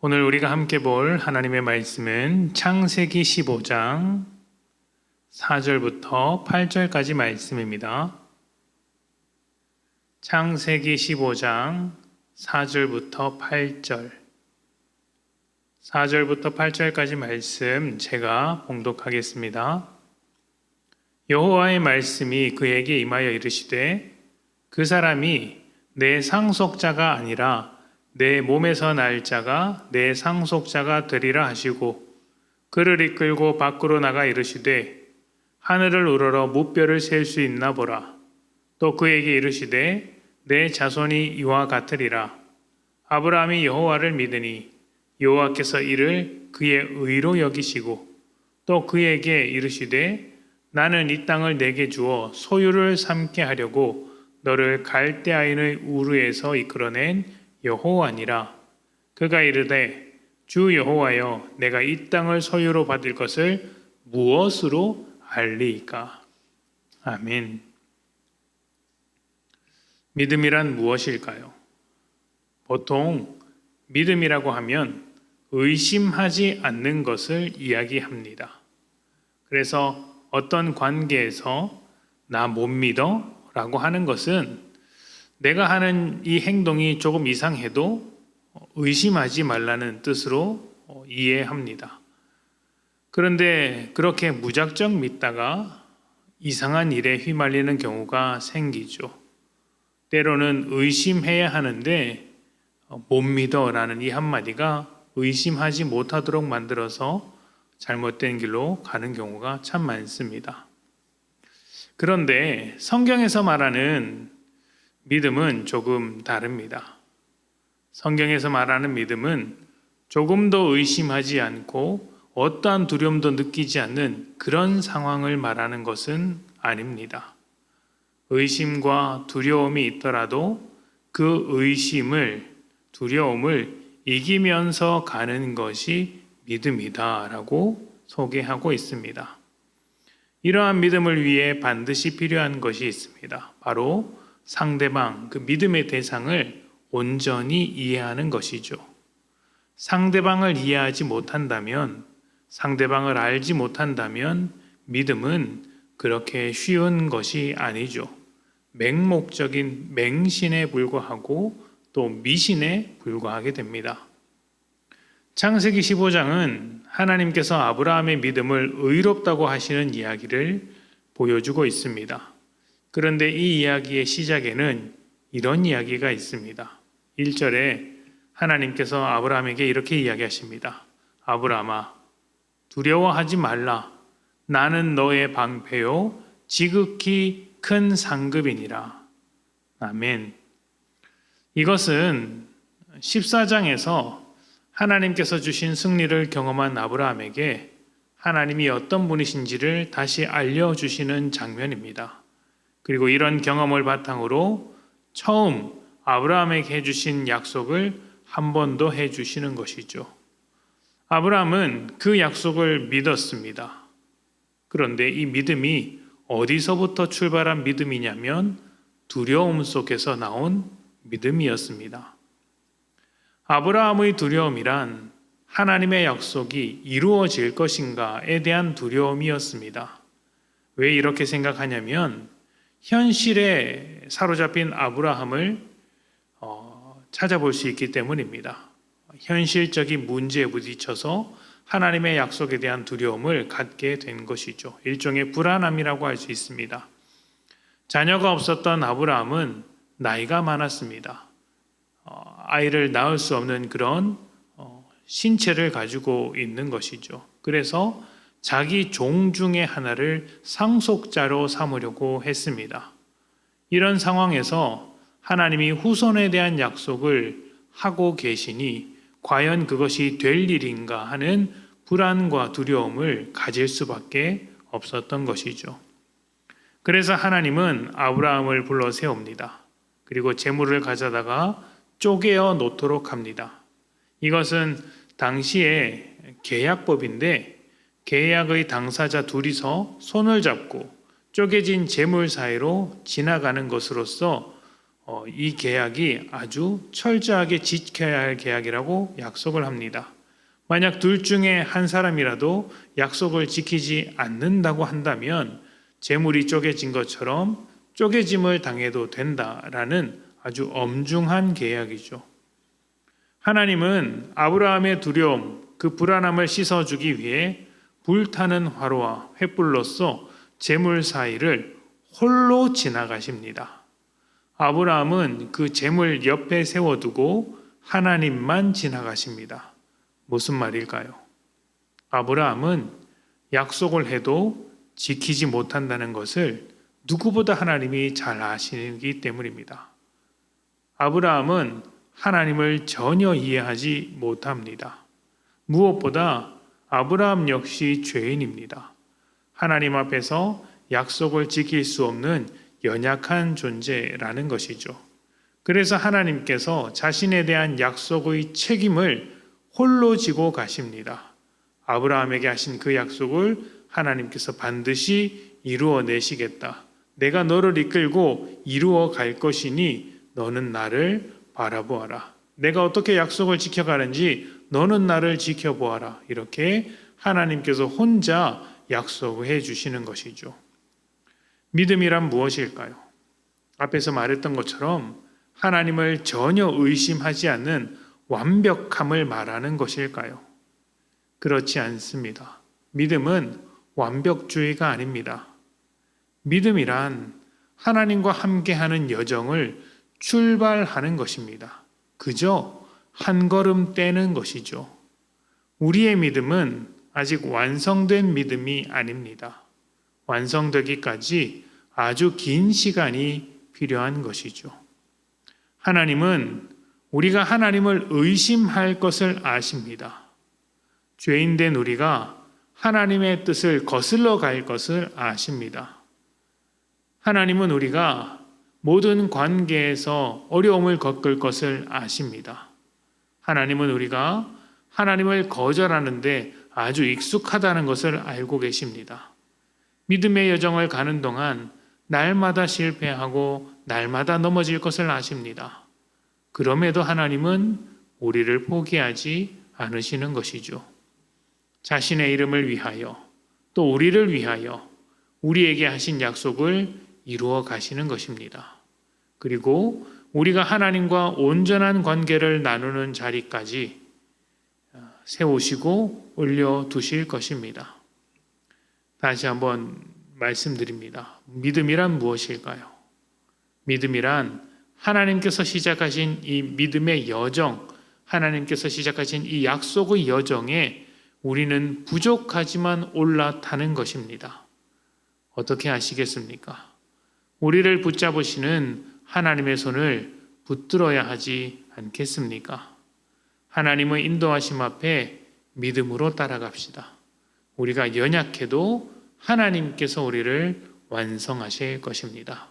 오늘 우리가 함께 볼 하나님의 말씀은 창세기 15장 4절부터 8절까지 말씀입니다. 창세기 15장 4절부터 8절 4절부터 8절까지 말씀 제가 봉독하겠습니다. 여호와의 말씀이 그에게 임하여 이르시되 그 사람이 내 상속자가 아니라 내 몸에서 날 자가 내 상속자가 되리라 하시고 그를 이끌고 밖으로 나가 이르시되 하늘을 우러러 무뼈를 셀 수 있나 보라. 또 그에게 이르시되 내 자손이 이와 같으리라. 아브라함이 여호와를 믿으니 여호와께서 이를 그의 의로 여기시고 또 그에게 이르시되 나는 이 땅을 내게 주어 소유를 삼게 하려고 너를 갈대아인의 우르에서 이끌어낸 여호와니라. 그가 이르되 주 여호와여 내가 이 땅을 소유로 받을 것을 무엇으로 알리이까? 아멘. 믿음이란 무엇일까요? 보통 믿음이라고 하면 의심하지 않는 것을 이야기합니다. 그래서 어떤 관계에서 나 못 믿어? 라고 하는 것은 내가 하는 이 행동이 조금 이상해도 의심하지 말라는 뜻으로 이해합니다. 그런데 그렇게 무작정 믿다가 이상한 일에 휘말리는 경우가 생기죠. 때로는 의심해야 하는데 못 믿어라는 이 한마디가 의심하지 못하도록 만들어서 잘못된 길로 가는 경우가 참 많습니다. 그런데 성경에서 말하는 믿음은 조금 다릅니다. 성경에서 말하는 믿음은 조금 더 의심하지 않고 어떠한 두려움도 느끼지 않는 그런 상황을 말하는 것은 아닙니다. 의심과 두려움이 있더라도 그 의심을, 두려움을 이기면서 가는 것이 믿음이다라고 소개하고 있습니다. 이러한 믿음을 위해 반드시 필요한 것이 있습니다. 바로 상대방, 그 믿음의 대상을 온전히 이해하는 것이죠. 상대방을 이해하지 못한다면, 상대방을 알지 못한다면 믿음은 그렇게 쉬운 것이 아니죠. 맹목적인 맹신에 불과하고 또 미신에 불과하게 됩니다. 창세기 15장은 하나님께서 아브라함의 믿음을 의롭다고 하시는 이야기를 보여주고 있습니다. 그런데 이 이야기의 시작에는 이런 이야기가 있습니다. 1절에 하나님께서 아브라함에게 이렇게 이야기하십니다. 아브라함아, 두려워하지 말라. 나는 너의 방패요 지극히 큰 상급이니라. 아멘. 이것은 14장에서 하나님께서 주신 승리를 경험한 아브라함에게 하나님이 어떤 분이신지를 다시 알려주시는 장면입니다. 그리고 이런 경험을 바탕으로 처음 아브라함에게 해주신 약속을 한 번 더 해주시는 것이죠. 아브라함은 그 약속을 믿었습니다. 그런데 이 믿음이 어디서부터 출발한 믿음이냐면 두려움 속에서 나온 믿음이었습니다. 아브라함의 두려움이란 하나님의 약속이 이루어질 것인가에 대한 두려움이었습니다. 왜 이렇게 생각하냐면 현실에 사로잡힌 아브라함을 찾아볼 수 있기 때문입니다. 현실적인 문제에 부딪혀서 하나님의 약속에 대한 두려움을 갖게 된 것이죠. 일종의 불안함이라고 할 수 있습니다. 자녀가 없었던 아브라함은 나이가 많았습니다. 아이를 낳을 수 없는 그런 신체를 가지고 있는 것이죠. 그래서 자기 종 중에 하나를 상속자로 삼으려고 했습니다. 이런 상황에서 하나님이 후손에 대한 약속을 하고 계시니 과연 그것이 될 일인가 하는 불안과 두려움을 가질 수밖에 없었던 것이죠. 그래서 하나님은 아브라함을 불러 세웁니다. 그리고 재물을 가져다가 쪼개어 놓도록 합니다. 이것은 당시의 계약법인데 계약의 당사자 둘이서 손을 잡고 쪼개진 재물 사이로 지나가는 것으로서 이 계약이 아주 철저하게 지켜야 할 계약이라고 약속을 합니다. 만약 둘 중에 한 사람이라도 약속을 지키지 않는다고 한다면 재물이 쪼개진 것처럼 쪼개짐을 당해도 된다라는 아주 엄중한 계약이죠. 하나님은 아브라함의 두려움, 그 불안함을 씻어주기 위해 불타는 화로와 횃불로서 재물 사이를 홀로 지나가십니다. 아브라함은 그 재물 옆에 세워두고 하나님만 지나가십니다. 무슨 말일까요? 아브라함은 약속을 해도 지키지 못한다는 것을 누구보다 하나님이 잘 아시기 때문입니다. 아브라함은 하나님을 전혀 이해하지 못합니다. 무엇보다 아브라함 역시 죄인입니다. 하나님 앞에서 약속을 지킬 수 없는 연약한 존재라는 것이죠. 그래서 하나님께서 자신에 대한 약속의 책임을 홀로 지고 가십니다. 아브라함에게 하신 그 약속을 하나님께서 반드시 이루어내시겠다. 내가 너를 이끌고 이루어 갈 것이니 너는 나를 바라보아라. 내가 어떻게 약속을 지켜가는지 너는 나를 지켜보아라. 이렇게 하나님께서 혼자 약속해 주시는 것이죠. 믿음이란 무엇일까요? 앞에서 말했던 것처럼 하나님을 전혀 의심하지 않는 완벽함을 말하는 것일까요? 그렇지 않습니다. 믿음은 완벽주의가 아닙니다. 믿음이란 하나님과 함께하는 여정을 출발하는 것입니다. 그저 한 걸음 떼는 것이죠. 우리의 믿음은 아직 완성된 믿음이 아닙니다. 완성되기까지 아주 긴 시간이 필요한 것이죠. 하나님은 우리가 하나님을 의심할 것을 아십니다. 죄인된 우리가 하나님의 뜻을 거슬러 갈 것을 아십니다. 하나님은 우리가 모든 관계에서 어려움을 겪을 것을 아십니다. 하나님은 우리가 하나님을 거절하는데 아주 익숙하다는 것을 알고 계십니다. 믿음의 여정을 가는 동안 날마다 실패하고 날마다 넘어질 것을 아십니다. 그럼에도 하나님은 우리를 포기하지 않으시는 것이죠. 자신의 이름을 위하여 또 우리를 위하여 우리에게 하신 약속을 이루어 가시는 것입니다. 그리고 우리가 하나님과 온전한 관계를 나누는 자리까지 세우시고 올려두실 것입니다. 다시 한번 말씀드립니다. 믿음이란 무엇일까요? 믿음이란 하나님께서 시작하신 이 믿음의 여정, 하나님께서 시작하신 이 약속의 여정에 우리는 부족하지만 올라타는 것입니다. 어떻게 아시겠습니까? 우리를 붙잡으시는 하나님의 손을 붙들어야 하지 않겠습니까? 하나님의 인도하심 앞에 믿음으로 따라갑시다. 우리가 연약해도 하나님께서 우리를 완성하실 것입니다.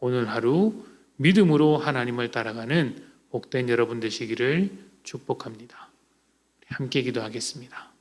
오늘 하루 믿음으로 하나님을 따라가는 복된 여러분 되시기를 축복합니다. 함께 기도하겠습니다.